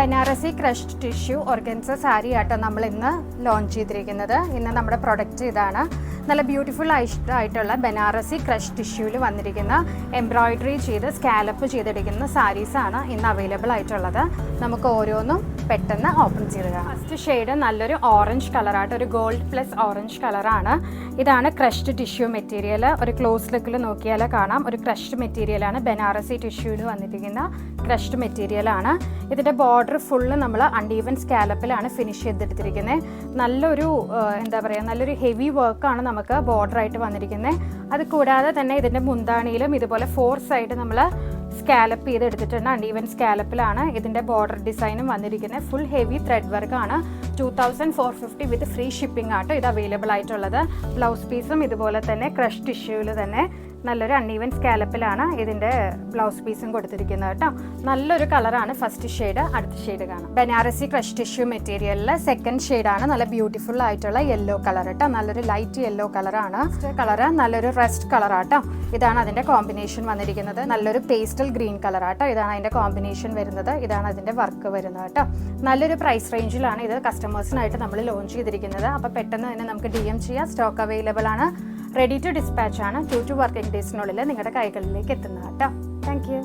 Banarasi crushed tissue organza sari ആട്ടോ നമ്മൾ ഇന്ന് ലോഞ്ച് ചെയ്തിരിക്കുന്നത്. ഇന്ന് നമ്മുടെ പ്രൊഡക്റ്റ് ഇതാണ്. നല്ല ബ്യൂട്ടിഫുൾ ആയിട്ടുള്ള ബനാറസി ക്രഷ് ടിഷ്യൂവിൽ വന്നിരിക്കുന്ന എംബ്രോയിഡറി ചെയ്ത് സ്കാലപ്പ് ചെയ്തെടുക്കുന്ന സാരീസാണ് ഇന്ന് അവൈലബിൾ ആയിട്ടുള്ളത്. നമുക്ക് ഓരോന്നും പെട്ടെന്ന് ഓപ്പൺ ചെയ്ത് കാണാം. ഫസ്റ്റ് ഷെയ്ഡ് നല്ലൊരു ഓറഞ്ച് കളറായിട്ട്, ഒരു ഗോൾഡ് പ്ലസ് ഓറഞ്ച് കളറാണ്. ഇതാണ് ക്രഷ്ഡ് ടിഷ്യൂ മെറ്റീരിയൽ. ഒരു ക്ലോസ് ലുക്കിൽ നോക്കിയാൽ കാണാം ഒരു ക്രഷ്ഡ് മെറ്റീരിയലാണ്. ബനാറസി ടിഷ്യൂവിൽ വന്നിരിക്കുന്ന ക്രഷ്ഡ് മെറ്റീരിയലാണ്. ഇതിൻ്റെ ബോർഡർ ഫുള്ള് നമ്മൾ അൺഈവൻ സ്കാലപ്പിലാണ് ഫിനിഷ് ചെയ്തെടുത്തിരിക്കുന്നത്. നല്ലൊരു എന്താ പറയുക, നല്ലൊരു ഹെവി വർക്കാണ് നമുക്ക് ബോർഡറായിട്ട് വന്നിരിക്കുന്നത്. അത് കൂടാതെ തന്നെ ഇതിൻ്റെ മുന്താണിയിലും ഇതുപോലെ 4 സൈഡ് നമ്മൾ സ്കാലപ്പ് ചെയ്തെടുത്തിട്ടുണ്ട്. അൺഈവൻ സ്കാലപ്പിലാണ് ഇതിൻ്റെ ബോർഡർ ഡിസൈനും വന്നിരിക്കുന്നത്. ഫുൾ ഹെവി ത്രെഡ് വർക്കാണ്. 2450 വിത്ത് ഫ്രീ ഷിപ്പിംഗ് ആട്ടോ ഇത് അവൈലബിൾ ആയിട്ടുള്ളത്. ബ്ലൗസ് പീസും ഇതുപോലെ തന്നെ ക്രഷ് ടിഷ്യൂവിൽ തന്നെ നല്ലൊരു അൺഈവൻ സ്കാലപ്പിലാണ് ഇതിൻ്റെ ബ്ലൗസ് പീസും കൊടുത്തിരിക്കുന്നത് കേട്ടോ. നല്ലൊരു കളറാണ് ഫസ്റ്റ് ഷെയ്ഡ്. അടുത്ത ഷെയ്ഡ് കാണാം. ബനാറസി ക്രഷ് ടിഷ്യൂ മെറ്റീരിയലിൽ സെക്കൻഡ് ഷെയ്ഡാണ്. നല്ല ബ്യൂട്ടിഫുൾ ആയിട്ടുള്ള യെല്ലോ കളർ കേട്ടോ. നല്ലൊരു ലൈറ്റ് യെല്ലോ കളറാണ്. കളറ് നല്ലൊരു റസ്റ്റ് കളറാട്ടോ. ഇതാണ് അതിൻ്റെ കോമ്പിനേഷൻ വന്നിരിക്കുന്നത്. നല്ലൊരു പേസ്റ്റൽ ഗ്രീൻ കളറാട്ടോ. ഇതാണ് അതിൻ്റെ കോമ്പിനേഷൻ വരുന്നത്. ഇതാണ് അതിൻ്റെ വർക്ക് വരുന്നത് കേട്ടോ. നല്ലൊരു പ്രൈസ് റേഞ്ചിലാണ് ഇത് കസ്റ്റമേഴ്സിനായിട്ട് നമ്മൾ ലോഞ്ച് ചെയ്തിരിക്കുന്നത്. അപ്പോൾ പെട്ടെന്ന് തന്നെ നമുക്ക് DM ചെയ്യാം. സ്റ്റോക്ക് അവൈലബിൾ ആണ്. റെഡി ടു ഡിസ്പാച്ച് ആണ്. 2 to വർക്കിംഗ് ഡേയ്സിനുള്ളിൽ നിങ്ങളുടെ കൈകളിലേക്ക് എത്തുന്നത് കേട്ടോ. Thank you.